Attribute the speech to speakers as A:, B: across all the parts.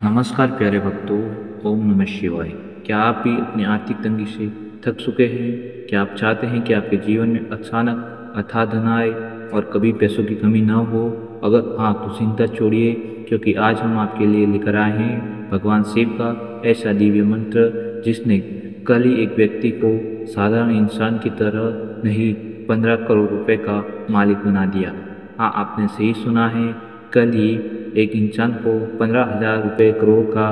A: नमस्कार प्यारे भक्तों। ओम नमः शिवाय। क्या आप भी अपनी आर्थिक तंगी से थक चुके हैं? क्या आप चाहते हैं कि आपके जीवन में अचानक अथाह धन आए और कभी पैसों की कमी ना हो? अगर हाँ तो चिंता छोड़िए, क्योंकि आज हम आपके लिए लेकर आए हैं भगवान शिव का ऐसा दिव्य मंत्र जिसने कल ही एक व्यक्ति को साधारण इंसान की तरह नहीं, 15 करोड़ रुपए का मालिक बना दिया। हाँ, आपने सही सुना है। कल ही एक इंसान को 15,000 रुपये करोड़ का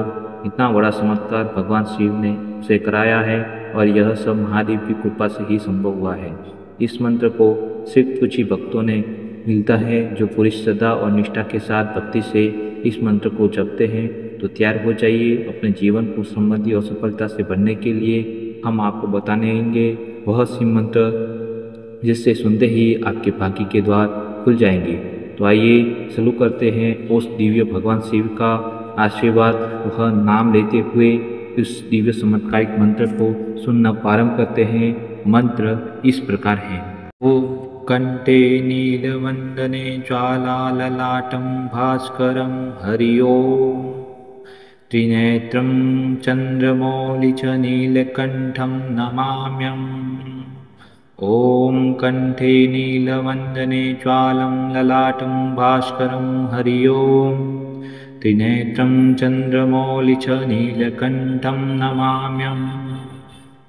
A: इतना बड़ा चमत्कार भगवान शिव ने उसे कराया है, और यह सब महादेव की कृपा से ही संभव हुआ है। इस मंत्र को सिर्फ कुछ ही भक्तों ने मिलता है जो पूरी श्रद्धा और निष्ठा के साथ भक्ति से इस मंत्र को जपते हैं। तो तैयार हो जाइए अपने जीवन को समृद्धि और सफलता से भरने के लिए। हम आपको बताने आएंगे वह शिव मंत्र जिससे सुनते ही आपके भाग्य के द्वार खुल जाएंगे। तो आइए शुरू करते हैं उस दिव्य भगवान शिव का आशीर्वाद वह नाम लेते हुए इस दिव्य चमत्कारिक मंत्र को सुनना प्रारंभ करते हैं। मंत्र इस प्रकार है। ओ कंठे नीलवंदने ज्वालाललाटं भास्करं हरि ओम। त्रिनेत्रं चंद्रमौलि च नीलकंठं नमाम्यम्। ॐ कंठे नीलवंदने ज्वालं ललाटं भास्करं हरि ओम। त्रिनेत्रं चंद्रमौलि च नीलकंठं नमाम्यम्।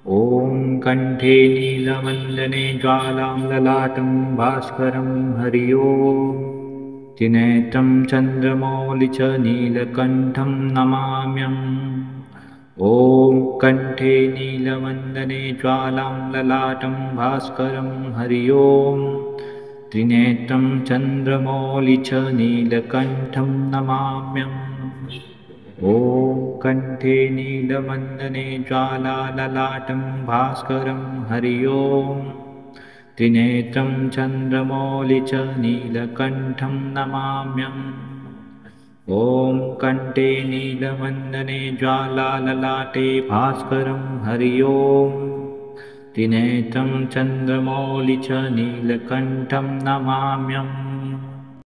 A: ॐ कंठे नीलवंदने ज्वालां ललाटं भास्करं हरि ओम। त्रिनेत्रं चंद्रमौलि च नीलकंठं नमाम्यम्। ॐ कंठे नीलवंदने ज्वालां ललाटं भास्करं हरि ओम। त्रिनेत्रं चंद्रमौलि च नीलकंठं नमाम्यम्। ॐ कंठे नीलवंदने ज्वालाललाटं भास्करं हरि ओम। त्रिनेत्रं चंद्रमौलि च नीलकंठं नमाम्यम्। ॐ कंठे नीलवंदने ज्वालाललाटे भास्करं हरि ओम। त्रिनेत्रं चंद्रमौलि च नीलकंठं नमाम्यम्।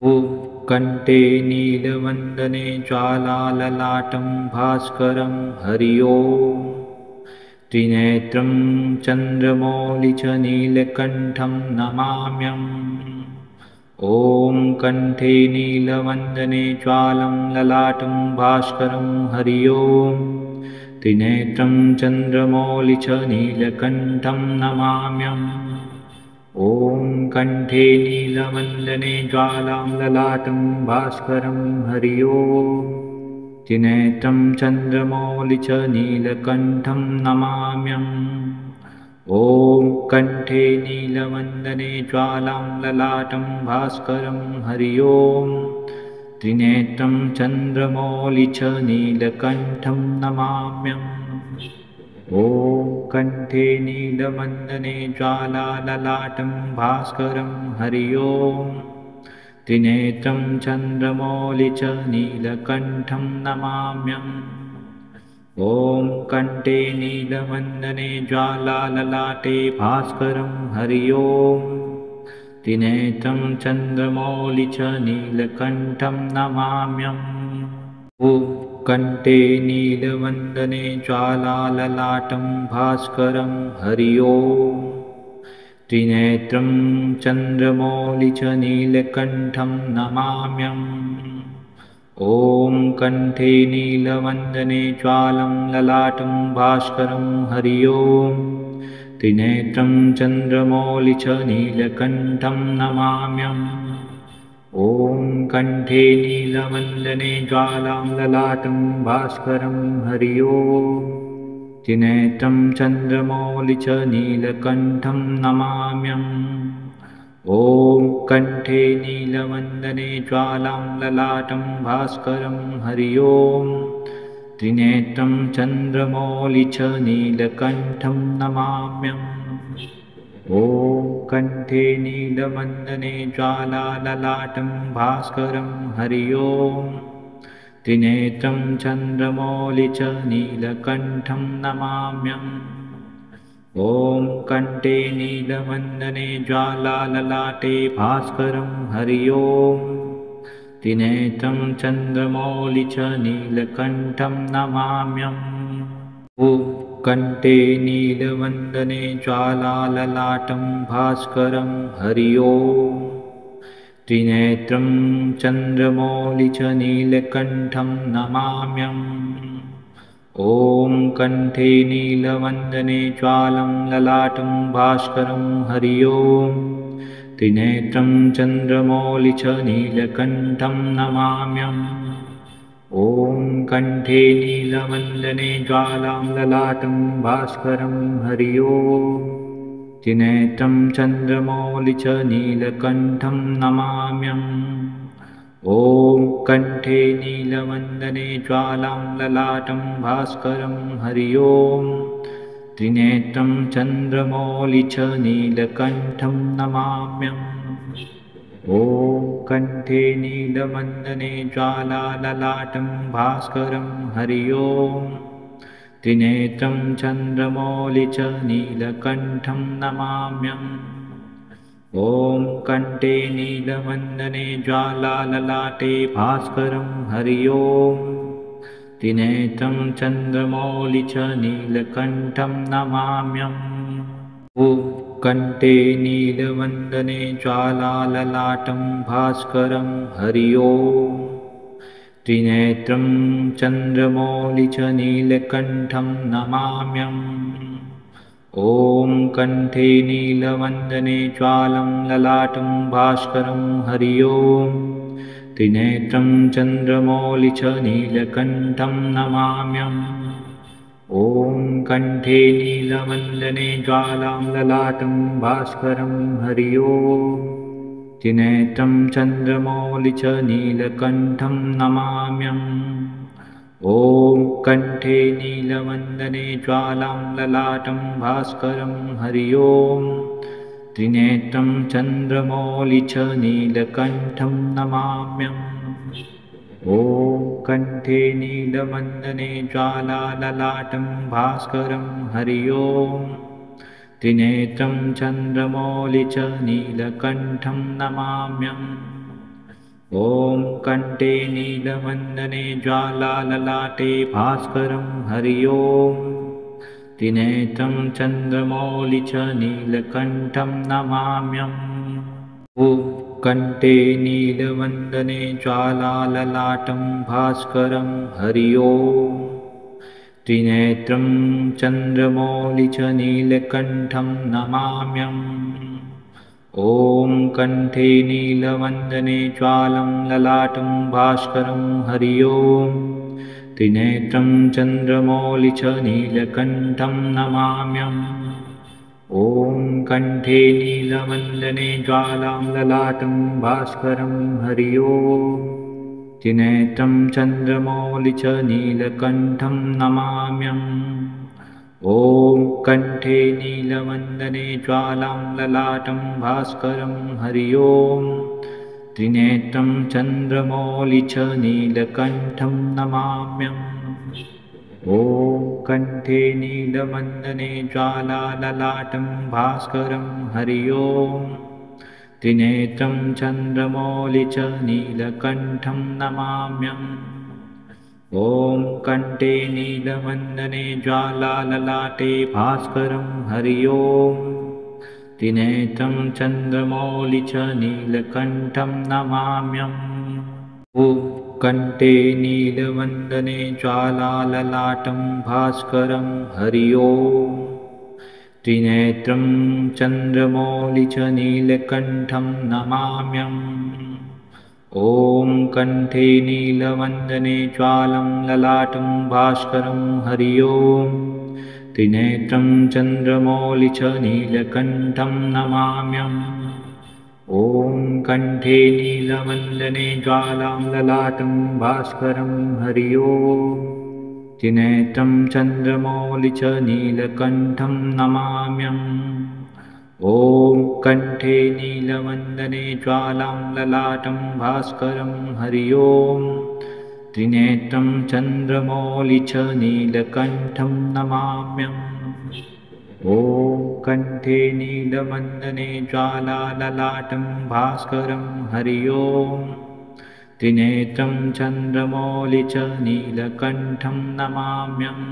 A: ॐ कंठे नीलवंदने ज्वालाललाटं भास्करं हरि ओम। त्रिनेत्रं चंद्रमौलि च नीलकंठं नमाम्यम्। ॐ कंठे नीलवंदने ज्वालं ललाटं भास्करं हरि ओम। त्रिनेत्रं चंद्रमौलि च नीलकंठं नमाम्यम्। ॐ कंठे नीलवंदने ज्वालां ललाटं भास्करं हरि ओम। त्रिनेत्रं चंद्रमौलि च नीलकंठं नमाम्यम्। ॐ कंठे नीलवंदने ज्वालां ललाटं भास्करं हरि ओम। त्रिनेत्रं चंद्रमौलि च नीलकंठं नमाम्यम्। ॐ कंठे नीलवंदने ज्वालाललाटं भास्करं हरि ओम। त्रिनेत्रं चंद्रमौलि च नीलकंठं नमाम्यम्। ॐ कंठे नीलवंदने ज्वालाललाटे भास्करं हरि ओम। त्रिनेत्रं चंद्रमौलि च नीलकंठं नमाम्यम्। ॐ कंठे नीलवंदने ज्वालाललाटं भास्करं हरि ओम। त्रिनेत्रं चंद्रमौलि च नीलकंठं नमाम्यम्। ॐ कंठे नीलवंदने ज्वालं ललाटं भास्करं हरि ओम। त्रिनेत्रं चंद्रमौलि च नीलकंठं नमाम्यम्। ॐ कंठे नीलवंदने ज्वालां ललाटं भास्करं हरि ओम। त्रिनेत्रं चंद्रमौलि च नीलकंठं नमाम्यम्। ॐ कंठे नीलवंदने ज्वालां ललाटं भास्करं हरि ओम। त्रिनेत्रं चंद्रमौलि च नीलकंठं नमाम्यम्। ॐ कंठे नीलवंदने ज्वालाललाटं भास्करं हरि ओम। त्रिनेत्रं चंद्रमौलि च नीलकंठं नमाम्यम्। ॐ कंठे नीलवंदने ज्वालाललाटे भास्करं हरि ओम। त्रिनेत्रं चन्द्रमौलि च नीलकण्ठं नमाम्यहम्। ॐ कण्ठे नीलवन्दने ज्वालाललाटं भास्करं हरि ओम्। त्रिनेत्रं चन्द्रमौलि च नीलकण्ठं नमाम्यहम्। ॐ कण्ठे नीलवन्दने ज्वालं ललाटं भास्करं हरि ओम्। त्रिनेत्रं चन्द्रमौलि च नीलकण्ठं नमाम्यहम्। ॐ कण्ठे नीलवन्दने ज्वालां ललाटं भास्करं हरि ओम्। त्रिनेत्रं चन्द्रमौलि च नीलकण्ठं नमाम्यहम्। ॐ कण्ठे नीलवन्दने ज्वालां ललाटं भास्करं हरि ओम्। त्रिनेत्रं चन्द्रमौलि च नीलकण्ठं नमाम्यहम्। ॐ कण्ठे नीलवन्दने ज्वालाललाटं भास्करं हरि ओम्। त्रिनेत्रं चन्द्रमौलि च नीलकण्ठं नमाम्यहम्। ॐ कण्ठे नीलवन्दने ज्वालाललाटे भास्करं हरि ओम्। त्रिनेत्रं चन्द्रमौलि च नीलकण्ठं नमाम्यहम्। ॐ कण्ठे नीलवन्दने ज्वालाललाटं भास्करं हरि ओम्। त्रिनेत्रं चन्द्रमौलि च नीलकण्ठं नमाम्यहम्। ॐ कण्ठे नीलवन्दने ज्वालं ललाटं भास्करं हरि ओम्। त्रिनेत्रं चन्द्रमौलि च नीलकण्ठं नमाम्यहम्। ॐ कण्ठे नीलवन्दने ज्वालां ललाटं भास्करं हरि ओम्। त्रिनेत्रं चन्द्रमौलि च नीलकण्ठं नमाम्यहम्। ॐ कण्ठे नीलवन्दने ज्वालां ललाटं भास्करं हरि ओम्। त्रिनेत्रं चन्द्रमौलि च नीलकण्ठं नमाम्यहम्। ॐ कण्ठे नीलवन्दने ज्वालाललाटं भास्करं हरि ओम्। त्रिनेत्रं चन्द्रमौलि च नीलकण्ठं नमाम्यहम्। ॐ कण्ठे नीलवन्दने ज्वालाललाटे भास्करं हरि ओम्। त्रिनेत्रं चन्द्रमौलि च नीलकण्ठं नमाम्यहम्। ॐ कण्ठे नीलवन्दने ज्वालाललाटं भास्करं हरि ओम्। त्रिनेत्रं चन्द्रमौलि च नीलकण्ठं नमाम्यहम्। ॐ कण्ठे नीलवन्दने ज्वालं ललाटं भास्करं हरि ओम्। त्रिनेत्रं चन्द्रमौलि च नीलकण्ठं नमाम्यहम्। ॐ कण्ठे नीलवन्दने ज्वालां ललाटं भास्करं हरि ओम्। त्रिनेत्रं चन्द्रमौलि च नीलकण्ठं नमाम्यहम्। ॐ कण्ठे नीलवन्दने ज्वालां ललाटं भास्करं हरि ओम्। त्रिनेत्रं चन्द्रमौलि च नीलकण्ठं नमाम्यहम्। ॐ कण्ठे नीलवन्दने ज्वालाललाटं भास्करं हरि ओम्। त्रिनेत्रं चन्द्रमौलि च नीलकण्ठं नमाम्यहम्। ॐ कण्ठे नीलवन्दने ज्वालाललाटे भास्करं हरि ओम्। त्रिनेत्रं चन्द्रमौलि च नीलकण्ठं नमाम्यहम्। ॐ कण्ठे नीलवन्दने ज्वालाललाटं भास्करं हरि ओम्। त्रिनेत्रं चन्द्रमौलि च नीलकण्ठं नमाम्यहम्। ॐ कण्ठे नीलवन्दने ज्वालं ललाटं भास्करं हरि ओम्। त्रिनेत्रं चन्द्रमौलि च नीलकण्ठं नमाम्यहम्। ॐ कण्ठे नीलवन्दने ज्वालां ललाटं भास्करं हरि ओम्। त्रिनेत्रं चन्द्रमौलि च नीलकण्ठं नमाम्यहम्। ॐ कण्ठे नीलवन्दने ज्वालां ललाटं भास्करं हरि ओम्। त्रिनेत्रं चन्द्रमौलि च नीलकण्ठं नमाम्यहम्। ॐ कण्ठे नीलवन्दने ज्वालाललाटं भास्करं हरि ओम्। त्रिनेत्रं चन्द्रमौलि च नीलकण्ठं नमाम्यम्।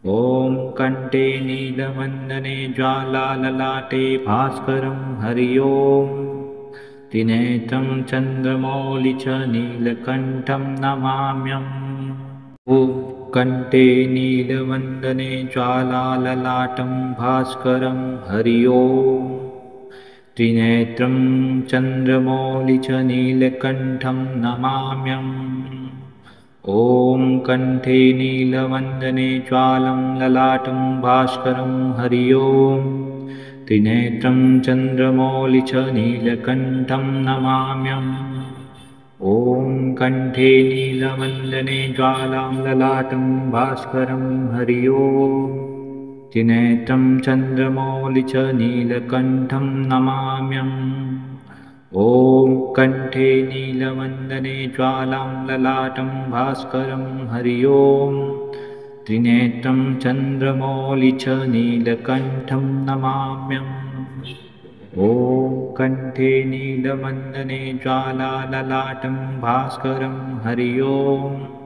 A: ॐ कण्ठे नीलवन्दने ज्वालाललाटे भास्करं हरि ओम्। त्रिनेत्रं चन्द्रमौलि च नीलकण्ठं नमाम्यम्। ॐ कण्ठे नीलवन्दने ज्वालाललाटं भास्करं हरि ओम्। त्रिनेत्रं चन्द्रमौलि च नीलकण्ठं नमाम्यम्। ॐ कण्ठे नीलवन्दने ज्वालं ललाटं भास्करं हरि ओम्। त्रिनेत्रं चन्द्रमौलि च नीलकण्ठं नमाम्यम्। ॐ कण्ठे नीलवन्दने ज्वालां ललाटं भास्करं हरि ओम्। त्रिनेत्रं चन्द्रमौलि च नीलकण्ठं नमाम्यम्। ॐ कण्ठे नीलवन्दने ज्वालां ललाटं भास्करं हरि ओम्। त्रिनेत्रं चन्द्रमौलि च नीलकण्ठं नमाम्यम्। ॐ कण्ठे नीलवन्दने ज्वालाललाटं भास्करं हरि ओम्।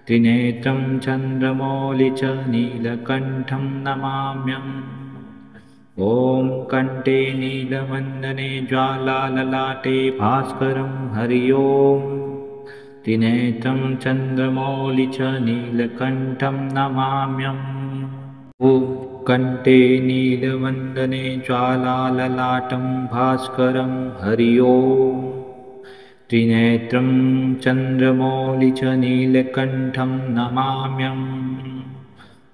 A: त्रिनेत्रं चन्द्रमौलि च नीलकण्ठं नमाम्यम्। ॐ कण्ठे नीलवन्दने ज्वालाललाटे भास्करं हरि ओम्। त्रिनेत्रं चन्द्रमौलि च नीलकण्ठं नमाम्यम्। ॐ कण्ठे नीलवन्दने ज्वालाललाटं भास्करं हरि ओम्। त्रिनेत्रं चन्द्रमौलि च नीलकण्ठं नमाम्यम्।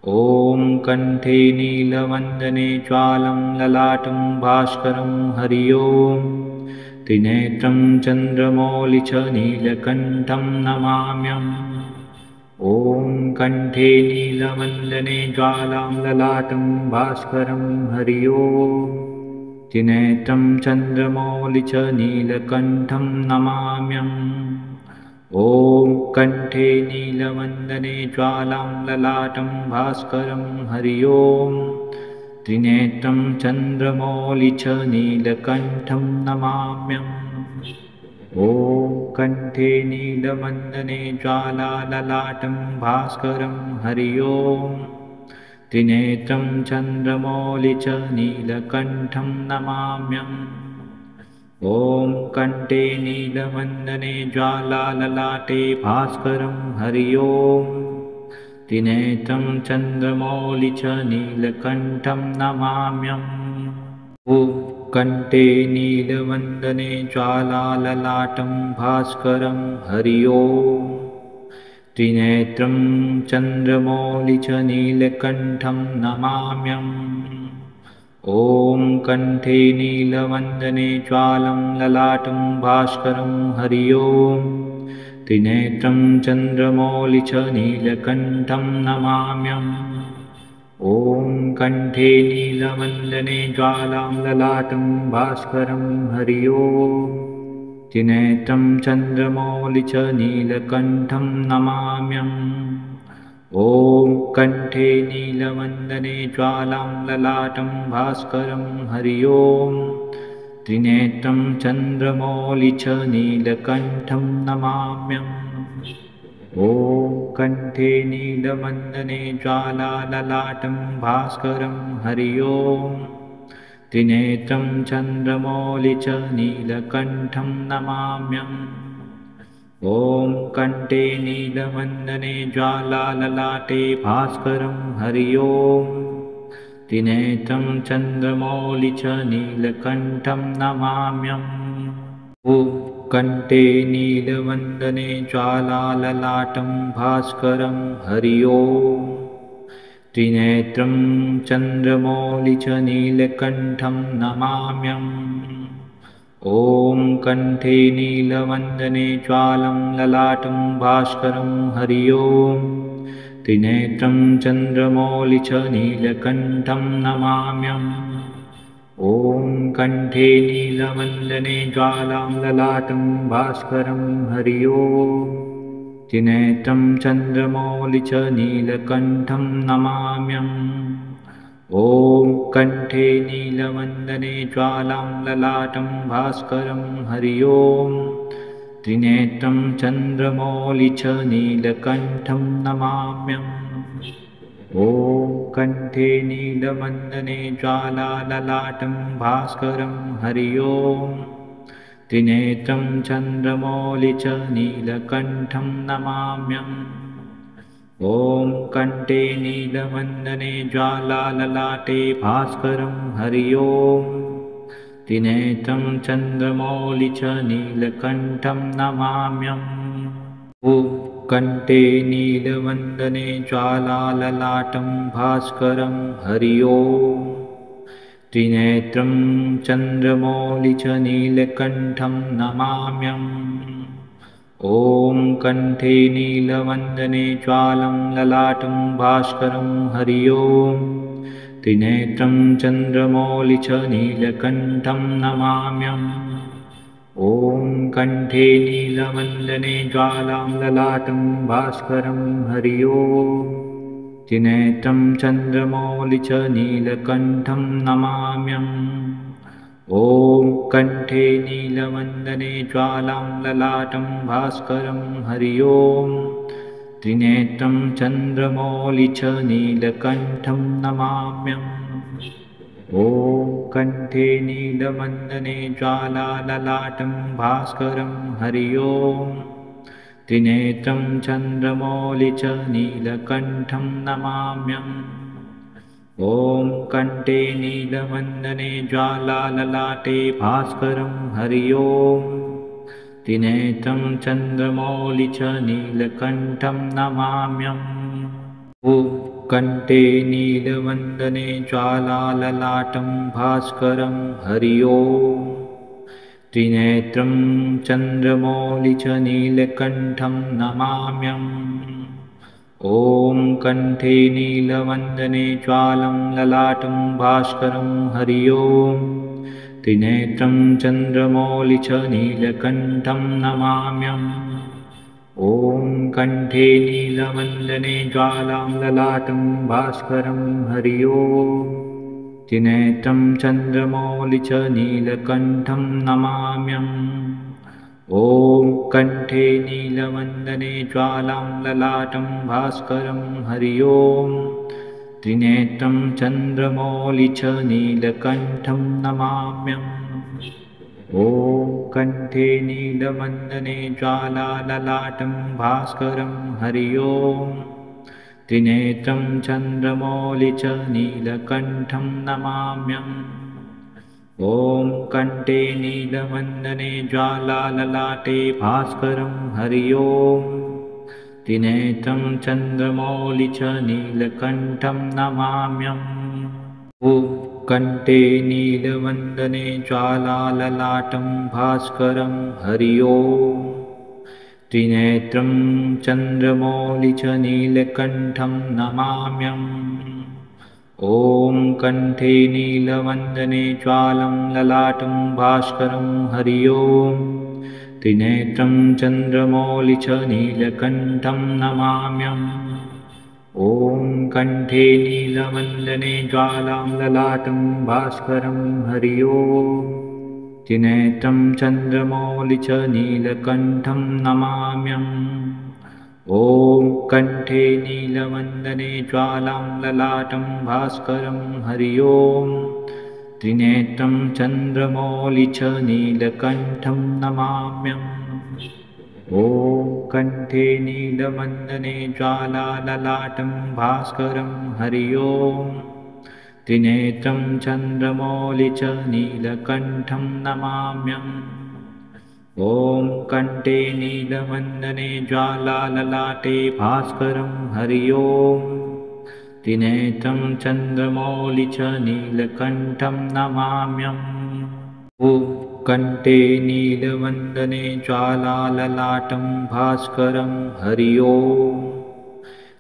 A: ॐ कण्ठे नीलवन्दने ज्वालं ललाटं भास्करं हरि ओम्। त्रिनेत्रं चन्द्रमौलि च नीलकण्ठं नमाम्यम्। ॐ कण्ठे नीलवन्दने ज्वालां ललाटं भास्करं हरि ओम्। त्रिनेत्रं चन्द्रमौलि च नीलकण्ठं नमाम्यम्। ॐ कण्ठे नीलवन्दने ज्वालां ललाटं भास्करं हरि ओम्। त्रिनेत्रं चन्द्रमौलि च नीलकण्ठं नमाम्यम्। ॐ कण्ठे नीलवन्दने ज्वालाललाटं भास्करं हरि ओम्। त्रिनेत्रं चन्द्रमौलि च नीलकण्ठं नमाम्यम्। ॐ कण्ठे नीलवन्दने ज्वालाललाटे भास्करं हरि ओम्। त्रिनेत्रं चन्द्रमौलि च नीलकण्ठं नमाम्यम्। ॐ कण्ठे नीलवन्दने ज्वालाललाटं भास्करं हरि ओम्। त्रिनेत्रं चन्द्रमौलि च नीलकण्ठं नमाम्यम्। ॐ कण्ठे नीलवन्दने ज्वालं ललाटं भास्करं हरि ओम्। त्रिनेत्रं चन्द्रमौलि च नीलकण्ठं नमाम्यम्। ॐ कण्ठे नीलवन्दने ज्वालां ललाटं भास्करं हरि ओम्। त्रिनेत्रं चन्द्रमौलि च नीलकण्ठं नमाम्यम्। ॐ कण्ठे नीलवन्दने ज्वालां ललाटं भास्करं हरि ओम्। त्रिनेत्रं चन्द्रमौलि च नीलकण्ठं नमाम्यम्। ॐ कण्ठे नीलवन्दने ज्वालाललाटं भास्करं हरि ओम्। त्रिनेत्रं चन्द्रमौलि च नीलकण्ठं नमाम्यम्। ॐ कण्ठे नीलवन्दने ज्वालाललाटे भास्करं हरि ओम्। त्रिनेत्रं चन्द्रमौलि च नीलकण्ठं नमाम्यम्। ॐ कण्ठे नीलवन्दने ज्वालाललाटं भास्करं हरि ओम्। त्रिनेत्रं चन्द्रमौलि च नीलकण्ठं नमाम्यम्। ॐ कण्ठे नीलवन्दने ज्वालं ललाटं भास्करं हरि ओम्। त्रिनेत्रं चन्द्रमौलि च नीलकण्ठं नमाम्यम्। ॐ कण्ठे नीलवन्दने ज्वालां ललाटं भास्करं हरि ओम्। त्रिनेत्रं चन्द्रमौलि च नीलकण्ठं नमाम्यम्। ॐ कण्ठे नीलवन्दने ज्वालां ललाटं भास्करं हरि ओम्। त्रिनेत्रं चन्द्रमौलि च नीलकण्ठं नमाम्यम्। ॐ कण्ठे नीलवन्दने ज्वालाललाटं भास्करं हरि ओम्। त्रिनेत्रं चन्द्रमौलि च नीलकण्ठं नमाम्यम्। ॐ कण्ठे नीलवन्दने ज्वालाललाटे भास्करं हरि ओम्। त्रिनेत्रं चन्द्रमौलि च नीलकण्ठं नमाम्यम्। ॐ कण्ठे नीलवन्दने ज्वालाललाटं भास्करं हरि ओम्। त्रिनेत्रं चन्द्रमौलि च नीलकण्ठं नमाम्यम्। ॐ कण्ठे नीलवन्दने ज्वालं ललाटं भास्करं हरि ओम्। त्रिनेत्रं चन्द्रमौलि च नीलकण्ठं नमाम्यम्। ॐ कण्ठे नीलवन्दने ज्वालां ललाटं भास्करं हरि ओम्। त्रिनेत्रं चन्द्रमौलि च नीलकण्ठं नमाम्यम्। ॐ कण्ठे नीलवन्दने ज्वालां ललाटं भास्करं हरि ओम्। त्रिनेत्रं चन्द्रमौलि च नीलकण्ठं नमाम्यम्। ॐ कण्ठे नीलवन्दने ज्वालाललाटं भास्करं हरि ओम्। त्रिनेत्रं चन्द्रमौलि च नीलकण्ठं नमाम्यम्। ॐ कण्ठे नीलवन्दने ज्वालाललाटे भास्करं हरि ओम्। त्रिनेत्रं चन्द्रमौलि च नीलकण्ठं नमाम्यम्। ॐ कण्ठे नीलवन्दने ज्वालाललाटं भास्करं हरि ओम्। त्रिनेत्रं चन्द्रमौलि च नीलकण्ठं नमाम्यम्। ॐ कण्ठे नीलवन्दने ज्वालं ललाटं भास्करं हरि ओम्। त्रिनेत्रं चन्द्रमौलि च नीलकण्ठं नमाम्यम्। ॐ कण्ठे नीलवन्दने ज्वालां ललाटं भास्करं हरि ओम्। त्रिनेत्रं चन्द्रमौलि च नीलकण्ठं नमाम्यम्। ॐ कण्ठे नीलवन्दने ज्वालां ललाटं भास्करं हरि ओम्। त्रिनेत्रं चन्द्रमौलि च नीलकण्ठं नमाम्यम्। ॐ कण्ठे नीलवन्दने ज्वालाललाटं भास्करं हरि ओम्। त्रिनेत्रं चन्द्रमौलि च नीलकण्ठं नमाम्यम्। ॐ कण्ठे नीलवन्दने ज्वालाललाटे भास्करं हरि ओम्। त्रिनेत्रं चन्द्रमौलि च नीलकण्ठं नमाम्यम्। ॐ कण्ठे नीलवन्दने ज्वालाललाटं भास्करं हरि ओम्। त्रिनेत्रं चन्द्रमौलि च नीलकण्ठं नमाम्यम्। ॐ कण्ठे नीलवन्दने ज्वालं ललाटं भास्करं हरि ओम्। त्रिनेत्रं चन्द्रमौलि च नीलकण्ठं नमाम्यम्। ॐ कण्ठे नीलवन्दने ज्वालां ललाटं भास्करं हरि ओम्। त्रिनेत्रं चन्द्रमौलि च नीलकण्ठं नमाम्यम्। ॐ कण्ठे नीलवन्दने ज्वालां ललाटं भास्करं हरि ओम्। त्रिनेत्रं चन्द्रमौलि च नीलकण्ठं नमाम्यम्। ॐ कण्ठे नीलवन्दने ज्वालाललाटं भास्करं हरि ओम्। त्रिनेत्रं चन्द्रमौलि च नीलकण्ठं नमाम्यम्। ॐ कण्ठे नीलवन्दने ज्वालाललाटे भास्करं हरि ओम्। त्रिनेत्रं चन्द्रमौलि च नीलकण्ठं नमाम्यम्। ॐ कण्ठे नीलवन्दने ज्वालाललाटं भास्करं हरि ओम्।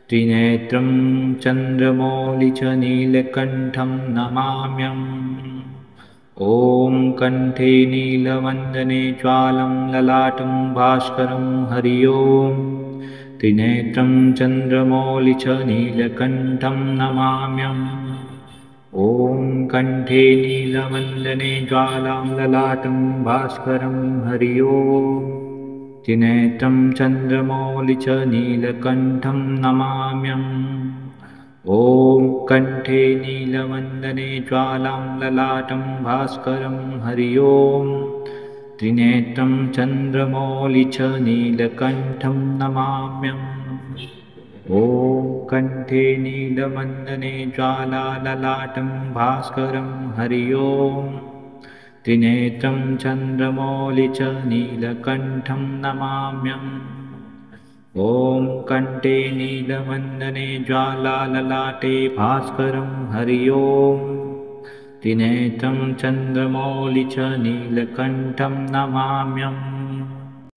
A: त्रिनेत्रं चन्द्रमौलि च नीलकण्ठं नमाम्यम्। ॐ कण्ठे नीलवन्दने ज्वालं ललाटं भास्करं हरि ओम्। त्रिनेत्रं चन्द्रमौलि च नीलकण्ठं नमाम्यम्। ॐ कण्ठे नीलवन्दने ज्वालां ललाटं भास्करं हरि ओम्। त्रिनेत्रं चन्द्रमौलि च नीलकण्ठं नमाम्यहम्। ॐ कण्ठे नीलवन्दने ज्वालां ललाटं भास्करं हरि ओं। त्रिनेत्रं चन्द्रमौलि च नीलकण्ठं नमाम्यहम्। ॐ कण्ठे नीलवन्दने ज्वालाललाटं भास्करं हरि ओं। त्रिनेत्रं चन्द्रमौलि च नीलकण्ठं नमाम्यहम्। ॐ कण्ठे नीलवन्दने ज्वालाललाटे भास्करं हरि ओं। त्रिनेत्रं चन्द्रमौलि च नीलकण्ठं नमाम्यहम्।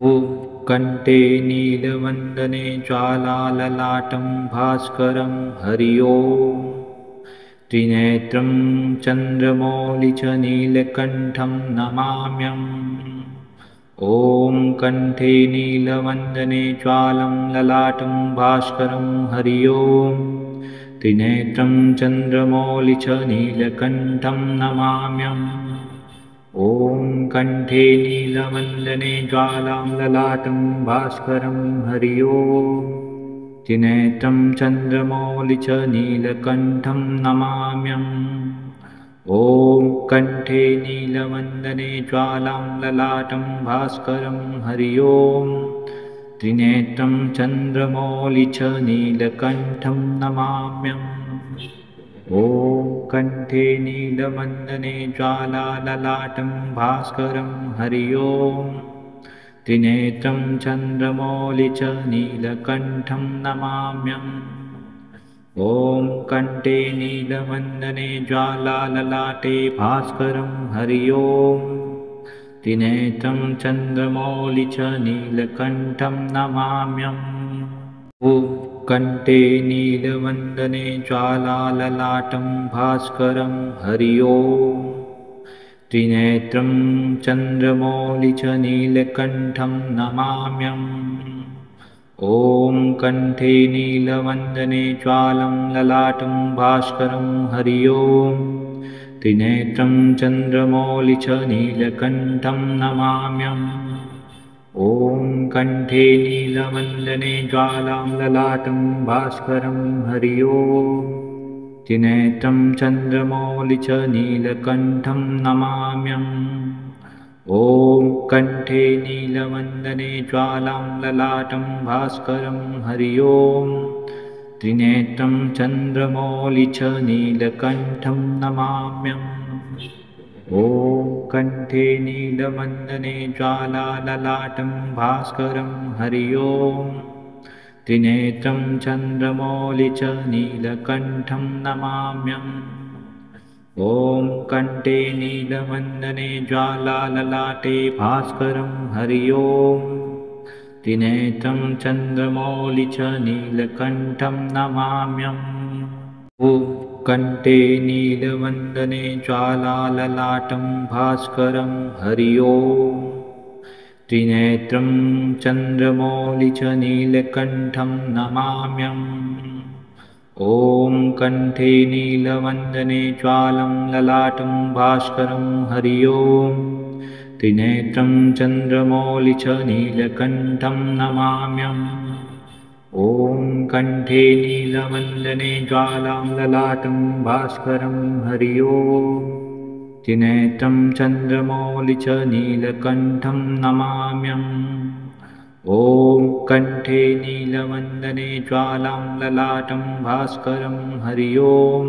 A: ॐ कण्ठे नीलवन्दने ज्वालाललाटं भास्करं हरि ओं। त्रिनेत्रं चन्द्रमौलि च नीलकण्ठं नमाम्यहम्। ॐ कण्ठे नीलवन्दने ज्वालं ललाटं भास्करं हरि ओं। त्रिनेत्रं चन्द्रमौलि च नीलकण्ठं नमाम्यहम्। ॐ कण्ठे नीलवन्दने ज्वालां ललाटं भास्करं हरि ओं। त्रिनेत्रं चन्द्रमौलि च नीलकण्ठं नमाम्यहम्। ॐ कण्ठे नीलवन्दने ज्वालां ललाटं भास्करं हरि ओं। त्रिनेत्रं चन्द्रमौलि च नीलकण्ठं नमाम्यहम्। ॐ कण्ठे नीलवन्दने ज्वालाललाटं भास्करं हरि ओं। त्रिनेत्रं चन्द्रमौलि च नीलकण्ठं नमाम्यहम्। ॐ कण्ठे नीलवन्दने ज्वालाललाटे भास्करं हरि ओं। त्रिनेत्रं चन्द्रमौलि च नीलकण्ठं नमाम्यहम्। ॐ कण्ठे नीलवन्दने ज्वालाललाटं भास्करं हरि ओं। त्रिनेत्रं चन्द्रमौलि च नीलकण्ठं नमाम्यहम्। ॐ कण्ठे नीलवन्दने ज्वालं ललाटं भास्करं हरि ओं। त्रिनेत्रं चन्द्रमौलि च नीलकण्ठं नमाम्यहम्। ॐ कण्ठे नीलवन्दने ज्वालां ललाटं भास्करं हरि ओं। त्रिनेत्रं चन्द्रमौलि च नीलकण्ठं नमाम्यहम्। ॐ कण्ठे नीलवन्दने ज्वालां ललाटं भास्करं हरि ओं। त्रिनेत्रं चन्द्रमौलि च नीलकण्ठं नमाम्यहम्। ॐ कण्ठे नीलवन्दने ज्वालाललाटं भास्करं हरि ओं। त्रिनेत्रं चन्द्रमौलि च नीलकण्ठं नमाम्यहम्। ॐ कण्ठे नीलवन्दने ज्वालाललाटे भास्करं हरि ओं। त्रिनेत्रं चन्द्रमौलि च नीलकण्ठं नमाम्यहम्। ॐ कण्ठे नीलवन्दने ज्वालाललाटं भास्करं हरि ओं। त्रिनेत्रं चन्द्रमौलि च नीलकण्ठं नमाम्यहम्। ॐ कण्ठे नीलवन्दने ज्वालं ललाटं भास्करं हरि ओं। त्रिनेत्रं चन्द्रमौलि च नीलकण्ठं नमाम्यहम्। ॐ कण्ठे नीलवन्दने ज्वालां ललाटं भास्करं हरि ओं। त्रिनेत्रं चन्द्रमौलि च नीलकण्ठं नमाम्यहम्। ॐ कण्ठे नीलवन्दने ज्वालां ललाटं भास्करं हरि ओं।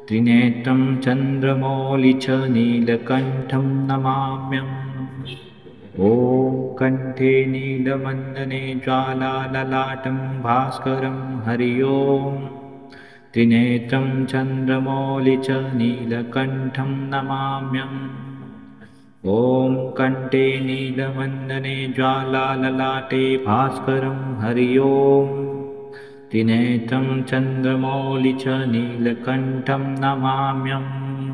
A: त्रिनेत्रं चन्द्रमौलि च नीलकण्ठं नमाम्यहम्। ॐ कण्ठे नीलवन्दने ज्वालाललाटं भास्करं हरि ओं। त्रिनेत्रं चन्द्रमौलि च नीलकण्ठं नमाम्यहम्। ॐ कण्ठे नीलवन्दने ज्वालाललाटे भास्करं हरि ओं। त्रिनेत्रं चन्द्रमौलि च नीलकण्ठं नमाम्यहम्।